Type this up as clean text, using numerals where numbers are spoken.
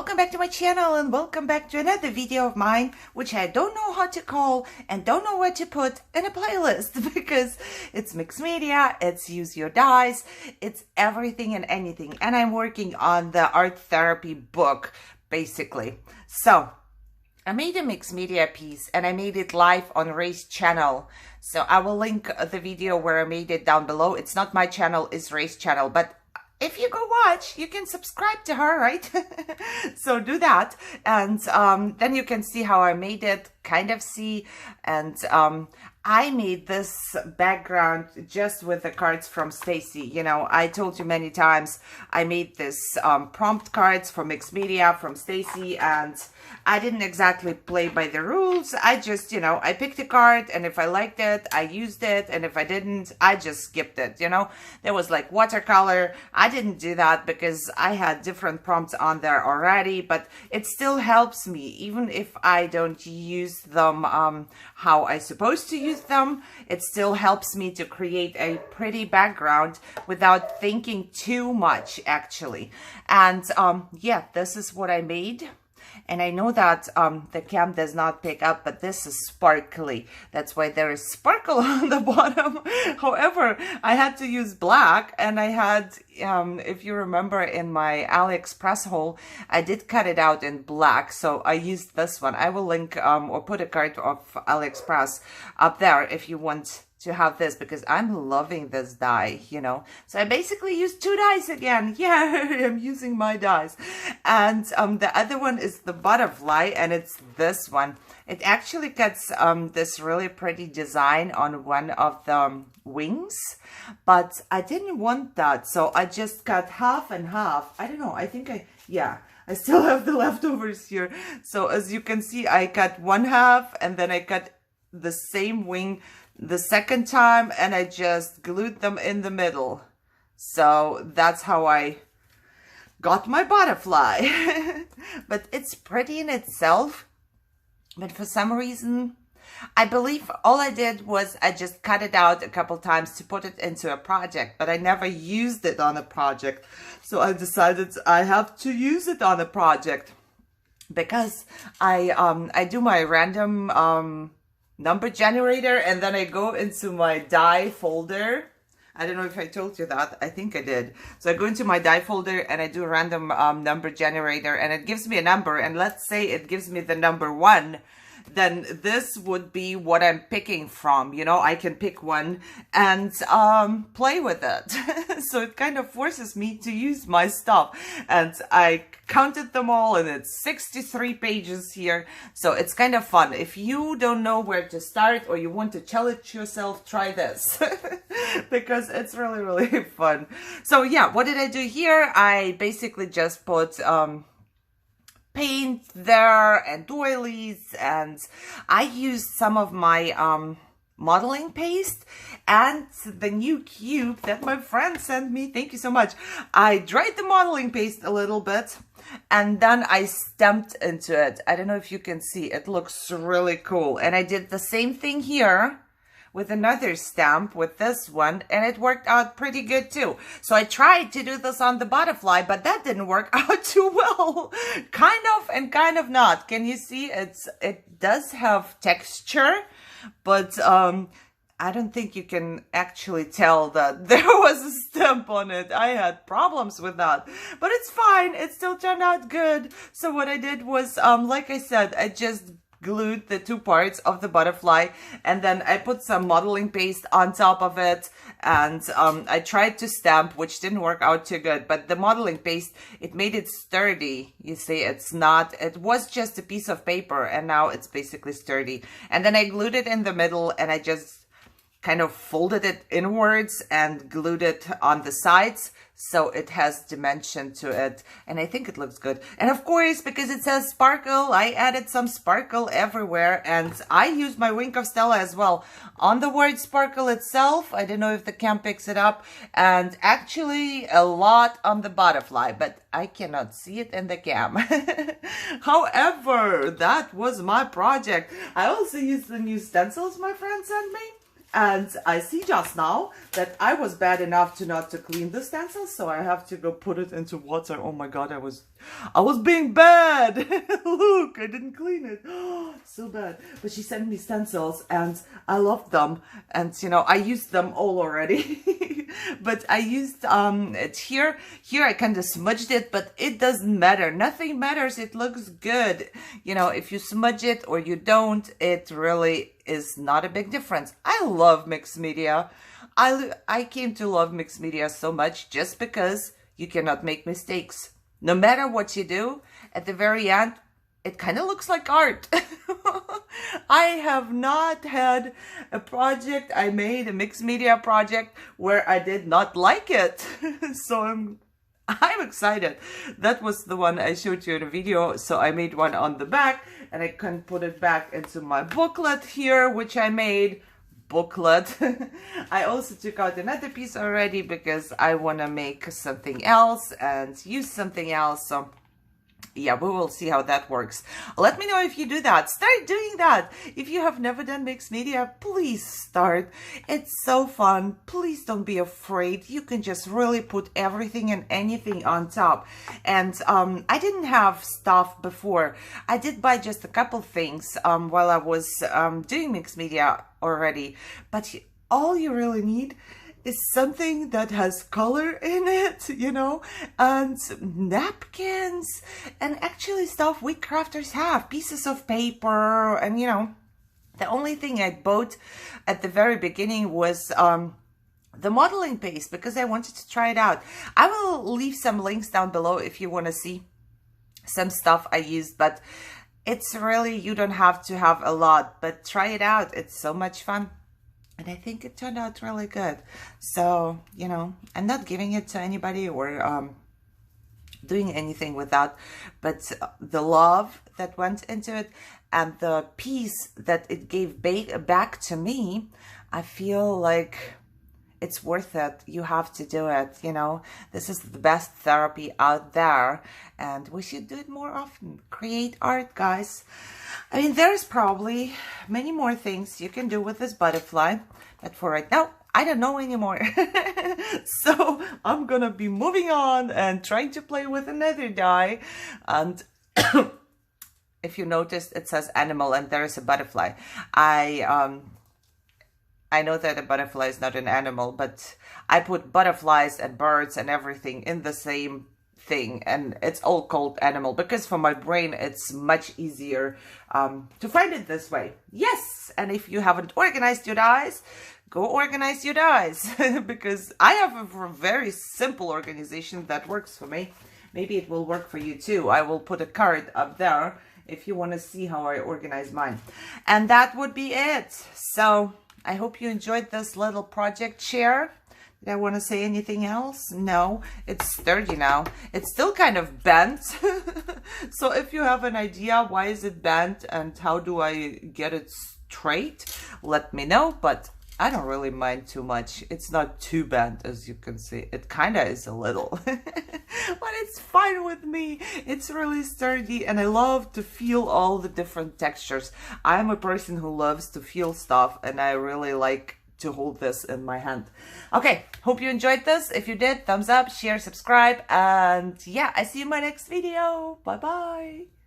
welcome back to my channel and welcome back to another video of mine, which I don't know how to call and don't know what to put in a playlist because it's mixed media, it's use your dies, it's everything and anything. And I'm working on the art therapy book, basically. So I made a mixed media piece and I made it live on Ray's channel. So I will link the video where I made it down below. It's not my channel, it's Ray's channel, but if you go watch, you can subscribe to her, right? So do that. And then you can see how I made it, kind of see. And I made this background just with the cards from Stacy. You know, I told you many times I made this prompt cards for mixed media from Stacy, and I didn't exactly play by the rules. I just, you know, I picked a card, and if I liked it, I used it, and if I didn't, I just skipped it, you know. There was like watercolor. I didn't do that because I had different prompts on there already, but it still helps me, even if I don't use them how I supposed to use them. It still helps me to create a pretty background without thinking too much, actually. And yeah, this is what I made. And I know that the cam does not pick up, but this is sparkly. That's why there is sparkle on the bottom. However, I had to use black, and I had, if you remember in my AliExpress haul, I did cut it out in black. So I used this one. I will link or put a card of AliExpress up there if you want to have this, because I'm loving this die, you know. So I basically used two dies again. Yeah, I'm using my dies. And the other one is the butterfly, and it's this one. It actually gets this really pretty design on one of the wings, but I didn't want that, so I just cut half and half. I don't know, I think yeah, I still have the leftovers here. So as you can see, I cut one half, and then I cut the same wing the second time, and I just glued them in the middle. So that's how I got my butterfly. But it's pretty in itself, but for some reason, I believe all I did was I just cut it out a couple times to put it into a project, but I never used it on a project. So I decided I have to use it on a project because I do my random number generator, and then I go into my die folder. I don't know if I told you that. I think I did. So I go into my die folder and I do a random number generator, and it gives me a number. And let's say it gives me the number 1. Then this would be what I'm picking from. You know, I can pick one and play with it. So it kind of forces me to use my stuff. And I counted them all, and it's 63 pages here. So it's kind of fun. If you don't know where to start or you want to challenge yourself, try this. Because it's really, really fun. So yeah, what did I do here? I basically just put paint there and doilies, and I used some of my modeling paste and the new cube that my friend sent me. Thank you so much. I dried the modeling paste a little bit, and then I stamped into it. I don't know if you can see, it looks really cool. And I did the same thing here with another stamp with this one, and it worked out pretty good too. So I tried to do this on the butterfly, but that didn't work out too well. Kind of and kind of not. Can you see? It does have texture, but I don't think you can actually tell that there was a stamp on it. I had problems with that, but it's fine. It still turned out good. So what I did was, like I said, I just glued the two parts of the butterfly, and then I put some modeling paste on top of it, and I tried to stamp, which didn't work out too good, but the modeling paste, it made it sturdy. You see, it was just a piece of paper, and now it's basically sturdy. And then I glued it in the middle, and I just kind of folded it inwards and glued it on the sides, so it has dimension to it, and I think it looks good. And of course, because it says sparkle, I added some sparkle everywhere, and I used my Wink of Stella as well on the word sparkle itself. I don't know if the cam picks it up, and actually a lot on the butterfly, but I cannot see it in the cam. However, that was my project. I also used the new stencils my friend sent me. And I see just now that I was bad enough not to clean the stencils, so I have to go put it into water. Oh my God, I was being bad. Look, I didn't clean it. So bad. But she sent me stencils and I loved them. And you know, I used them all already. But I used it here. Here I kind of smudged it, but it doesn't matter. Nothing matters. It looks good. You know, if you smudge it or you don't, it really is not a big difference. I love mixed media. I came to love mixed media so much just because you cannot make mistakes. No matter what you do, at the very end, it kind of looks like art. I have not had a project I made, a mixed media project, where I did not like it. So I'm excited. That was the one I showed you in a video. So I made one on the back and I can put it back into my booklet here, which I made. Booklet. I also took out another piece already because I want to make something else and use something else. So yeah, we will see how that works. Let me know if you do that. Start doing that. If you have never done mixed media, please start. It's so fun. Please don't be afraid. You can just really put everything and anything on top. And I didn't have stuff before. I did buy just a couple things while I was doing mixed media already. But all you really need is something that has color in it, you know, and napkins, and actually stuff we crafters have, pieces of paper, and you know, the only thing I bought at the very beginning was the modeling paste because I wanted to try it out. I will leave some links down below if you want to see some stuff I used, but it's really, you don't have to have a lot, but try it out. It's so much fun. And I think it turned out really good. So, you know, I'm not giving it to anybody or doing anything with that. But the love that went into it and the peace that it gave back to me, I feel like it's worth it. You have to do it, you know. This is the best therapy out there. And we should do it more often. Create art, guys. I mean, there's probably many more things you can do with this butterfly, but for right now, I don't know anymore. So I'm gonna be moving on and trying to play with another die. And if you noticed, it says animal and there is a butterfly. I know that a butterfly is not an animal, but I put butterflies and birds and everything in the same thing, and it's all called animal because for my brain it's much easier to find it this way. Yes, and if you haven't organized your dies, go organize your dies because I have a very simple organization that works for me. Maybe it will work for you too. I will put a card up there if you want to see how I organize mine. And that would be it. So I hope you enjoyed this little project share. Did I want to say anything else? No, it's sturdy now. It's still kind of bent. So if you have an idea why is it bent and how do I get it straight, let me know. But I don't really mind too much. It's not too bent, as you can see. It kind of is a little. But it's fine with me. It's really sturdy and I love to feel all the different textures. I'm a person who loves to feel stuff and I really like to hold this in my hand. Okay, hope you enjoyed this. If you did, thumbs up, share, subscribe, and yeah, I see you in my next video. Bye bye.